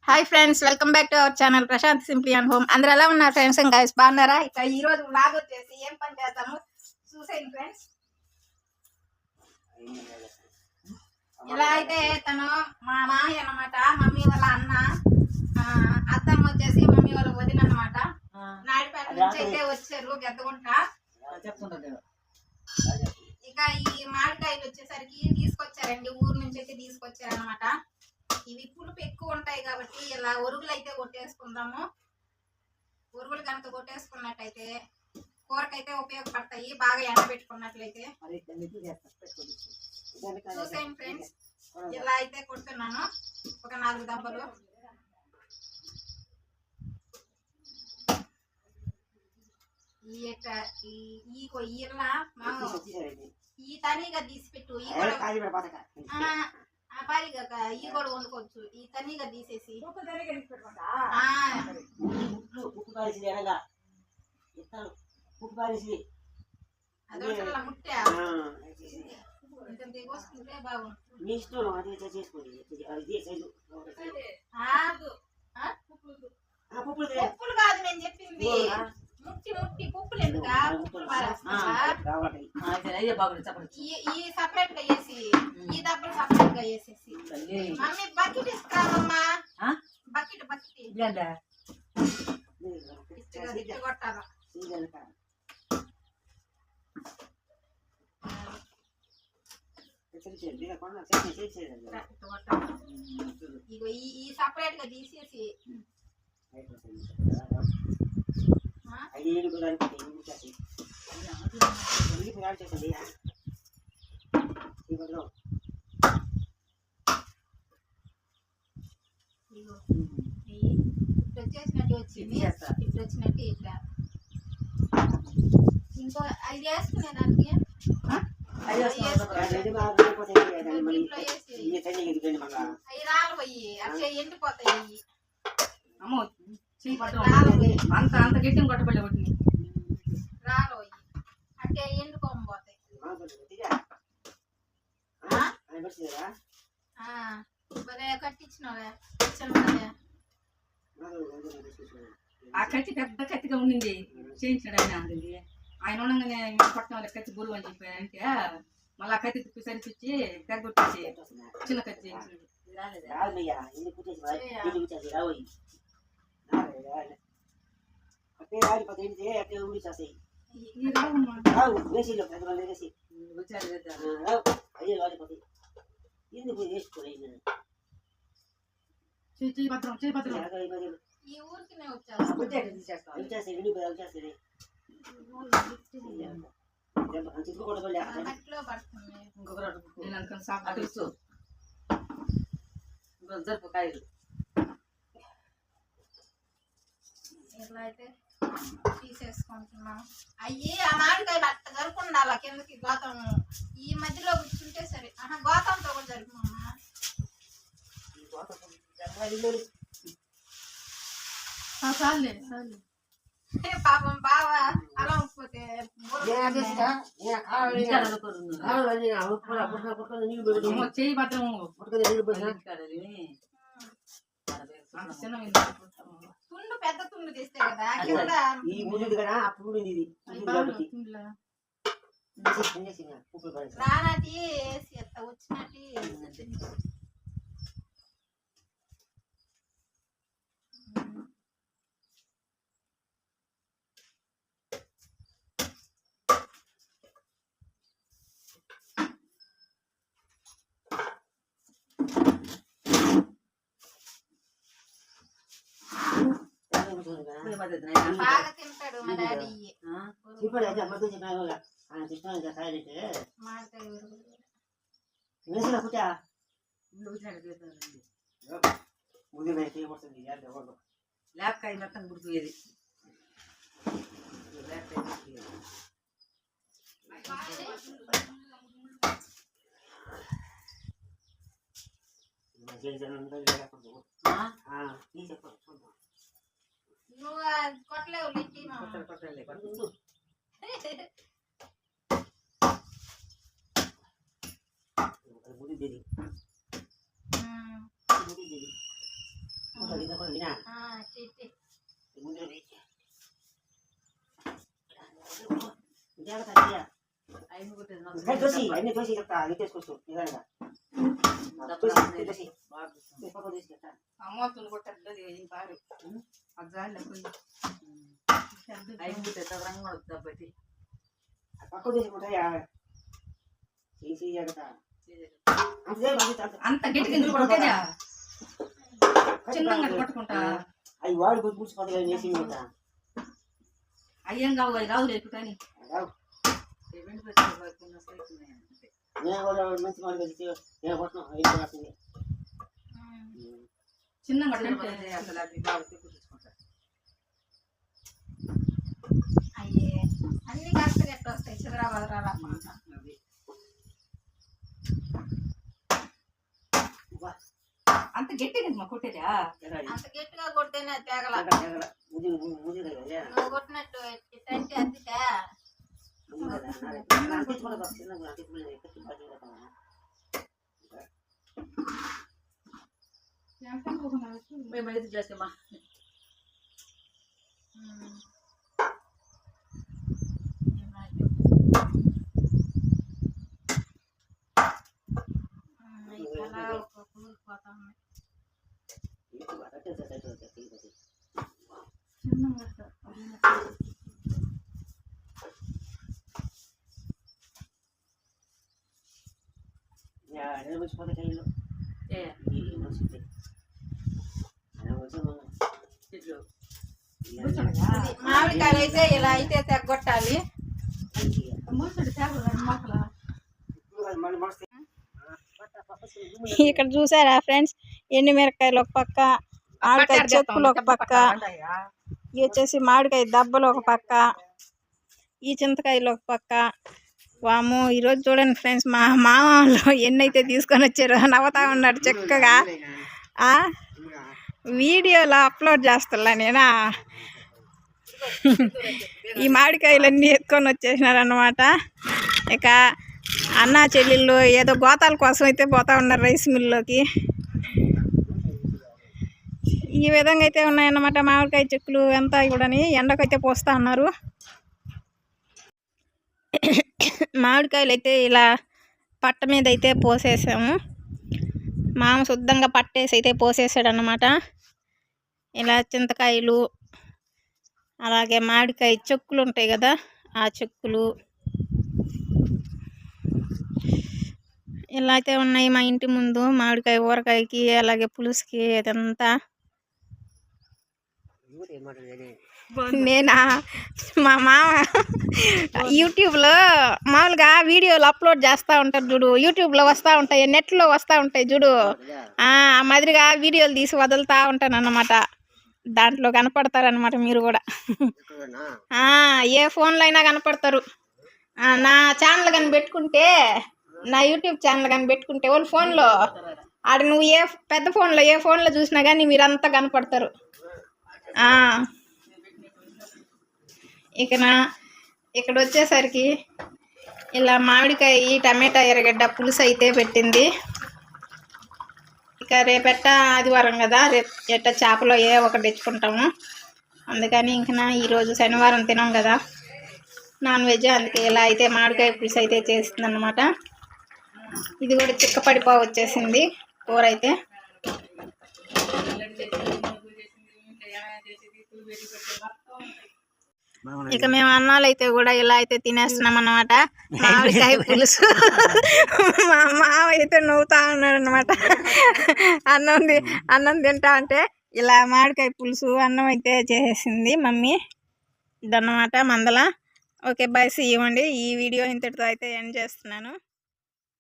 Hi friends, welcome back to our channel Prashant simply and home. అందరూ ఎలా ఉన్నారు friends and guys? బాగున్నారా? ఇక ఈ రోజు వ్లాగ్ వచ్చేసి ఏం పని చేద్దాము చూసేయండి ఫ్రెండ్స్. ఇలా అయితే తను మా మామయ్య అన్నమాట, మమ్మీ వాళ్ళ అన్న, అత్తమ్మ వచ్చేసి మమ్మీ వాళ్ళ వదిన అన్నమాట. నాయుడుపేట నుంచి అయితే వచ్చారు గెద్దగుంట. ఇక ఈ మామిడికాయలు వచ్చేసరికి తీసుకొచ్చారండి, ఊరు నుంచి అయితే తీసుకొచ్చారనమాట. ఇవి పులుపు ఎక్కువ ఉంటాయి కాబట్టి ఇలా ఒరుగులు అయితే కొట్టేసుకుందాము. ఒరుగులు కనుక కొట్టేసుకున్నట్టయితే కూరకైతే ఉపయోగపడతాయి, బాగా ఎండబెట్టుకున్నట్లయితే. చూసేయండి ఫ్రెండ్స్, ఇలా అయితే కొడుతున్నాను ఒక 4 దెబ్బలు. ఈ తనీగా తీసిపెట్టు, ఈ కూడా వండుకోవచ్చు. ఈ తనీగా తీసేసి అదొకలా ముట్టే కోసుకుంటే బాగుంటుంది. పప్పులు కాదు నేను చెప్పింది, ముట్టి ముట్టి పప్పులు ఎందుకు ఈ సపరేట్ గా వేసి, ఈ దెబ్బలు సపరేట్ గా వేసేసి. మమ్మీ బకెట్ ఇస్తామమ్మా, బకెట్ కొట్టాలా. ఈ సపరేట్ గా తీసేసి వచ్చేసినట్టు వచ్చింది, ఇప్పుడు వచ్చినట్టు ఇట్లా. ఇంకో 5 వేసుకునే దానికి అవి రాలిపోయి అట్లా ఎండిపోతాయి. అంత గట్టి కొట్టబడి రాలిపోయి అంటే ఎండుకోకపోతాయి. కట్టించినవే ఆ కత్తి పెద్ద కత్తిగా ఉండింది, చేయించాడు ఆయన ఉండగానే పట్టణం వాళ్ళ కత్తి గురువు అని చెప్పి అంటే మళ్ళీ ఆ కత్తి తిప్పి సరిపించి తెగొట్టేసి చిన్న కత్తి చేయించాడు. ఈ ఊరికి వచ్చేస్తాను. జరుపు కాయలు ఇట్లా అయితే తీసేసుకుంటున్నాం. అయ్యి ఆ మామిడికాయలు అట్ట జరుపుకుండాలి కిందకి గోతం ఈ మధ్యలో కూర్చుంటే సరే. గోతంతో కూడా జరుపుమమ్మా. పాపం బావ అలా ఉప్పిపోతే చేయి మాత్రం తుండు పెద్ద తుండు తీస్తే కదా రానాటి వేసి వచ్చినట్టు. బాగా తింటాడు మా డాడీ. లేపకాయ మొత్తం గుర్తుయేది. నువ్వు కొట్టలేవు లిట్టి అన్ని చూసి చెప్తా అది తీసుకొచ్చు నిదానంగా అమ్మతులు కొట్టద్దు పారు అగ్గాళ్ళ పోయి పక్క తీసుకుంటాయా అంత గట్టిగా ఎందుకు కొడతారా చిన్నగా కొట్టుకుంటా అవి వాడు కొద్ది కూర్చుకుంటా వేసి అయ్యం కావు అవి రావు లేదు కానీ నేను కూడా మంచి మాట కలిసి నేను కొట్టిన చిన్నగా అయ్యే అన్ని కరెక్ట్గా ఎట్లా వస్తాయి చిదరాబాద్ రాలన్నమాట. అంత గట్టిగా మా కొట్టేదా అంత గట్టిగా కొడితేనే తేగల నువ్వు కొట్టినట్టు ఇట్టంటే అద్దితే మేము ఐదు చేస్తామా అలా ఒక కూలిపోతా ఉన్నాయి. మామిడికాయలు అయితే ఇలా అయితే తెగొట్టాలి. ఇక్కడ చూసారా ఫ్రెండ్స్, ఎండు మిరపకాయలు ఒక పక్క, మామిడికాయ చెక్కులు ఒక పక్క, ఇవి వచ్చేసి మామిడికాయ దబ్బలు ఒక పక్క, ఈ చింతకాయలు ఒక పక్క. వాము ఈరోజు చూడండి ఫ్రెండ్స్, మా మామ వాళ్ళు ఎన్నైతే తీసుకొని వచ్చారో నవ్వుతా ఉన్నాడు చక్కగా. వీడియోలో అప్లోడ్ చేస్తా నేనా. ఈ మామిడికాయలన్నీ ఎత్తుకొని వచ్చేసినారు అన్నమాట. ఇక అన్న చెల్లెళ్ళు ఏదో గోతాల కోసం అయితే పోతా ఉన్నారు రైస్ మిల్లులోకి. ఈ విధంగా అయితే ఉన్నాయన్నమాట మామిడికాయ చెక్కులు అంతా కూడా ఎండకైతే పోస్తూ ఉన్నారు. మామిడికాయలు అయితే ఇలా పట్ట మీద అయితే పోసేసాము. మామ శుద్ధంగా పట్టేసి అయితే పోసేసాడు అన్నమాట. ఇలా చింతకాయలు అలాగే మామిడికాయ చెక్కులు ఉంటాయి కదా, ఆ చెక్కులు ఇలా అయితే ఉన్నాయి మా ఇంటి ముందు. మామిడికాయ ఊరకాయకి అలాగే పులుసుకి అదంతా. నేనా మా మామ యూట్యూబ్లో మామూలుగా వీడియోలు అప్లోడ్ చేస్తూ ఉంటారు చూడు, యూట్యూబ్లో వస్తూ ఉంటాయి, నెట్లో వస్తూ ఉంటాయి చూడు, ఆ మాదిరిగా వీడియోలు తీసి వదులుతూ ఉంటాను అన్నమాట. దాంట్లో కనపడతారనమాట మీరు కూడా. ఏ ఫోన్లో అయినా కనపడతారు. నా ఛానల్ కానీ పెట్టుకుంటే, నా యూట్యూబ్ ఛానల్ కానీ పెట్టుకుంటే వాళ్ళ ఫోన్లో ఆడ నువ్వు ఏ పెద్ద ఫోన్లో ఏ ఫోన్లో చూసినా కానీ మీరంతా కనపడతారు. ఇక్కడ వచ్చేసరికి ఇలా మామిడికాయ టమాటా ఎర్రగడ్డ పులుసు అయితే పెట్టింది. ఇక రేపెట్ట ఆదివారం కదా, రేపు ఎట్ట చేపలో ఏ ఒకటి తెచ్చుకుంటాము. అందుకని ఇంకా ఈరోజు శనివారం తినాం కదా నాన్ వెజ్, అందుకే ఇలా అయితే మామిడికాయ పులుసు అయితే చేస్తుంది అన్నమాట. ఇది కూడా చిక్కపడిపో వచ్చేసింది కూర అయితే. ఇక మేము అన్నాలు అయితే కూడా ఇలా అయితే తినేస్తున్నాం అన్నమాట. మామిడికాయ పులుసు మా మామ అయితే నవ్వుతా ఉన్నాడు అనమాట. అన్నం తింటా అంటే ఇలా మామిడికాయ పులుసు అన్నం అయితే చేసేసింది మమ్మీ. ఇదన్నమాట మందల. ఓకే బాయ్, సీ యూ అండి. ఈ వీడియో ఇంతటితో అయితే ఎండ్ చేస్తున్నాను.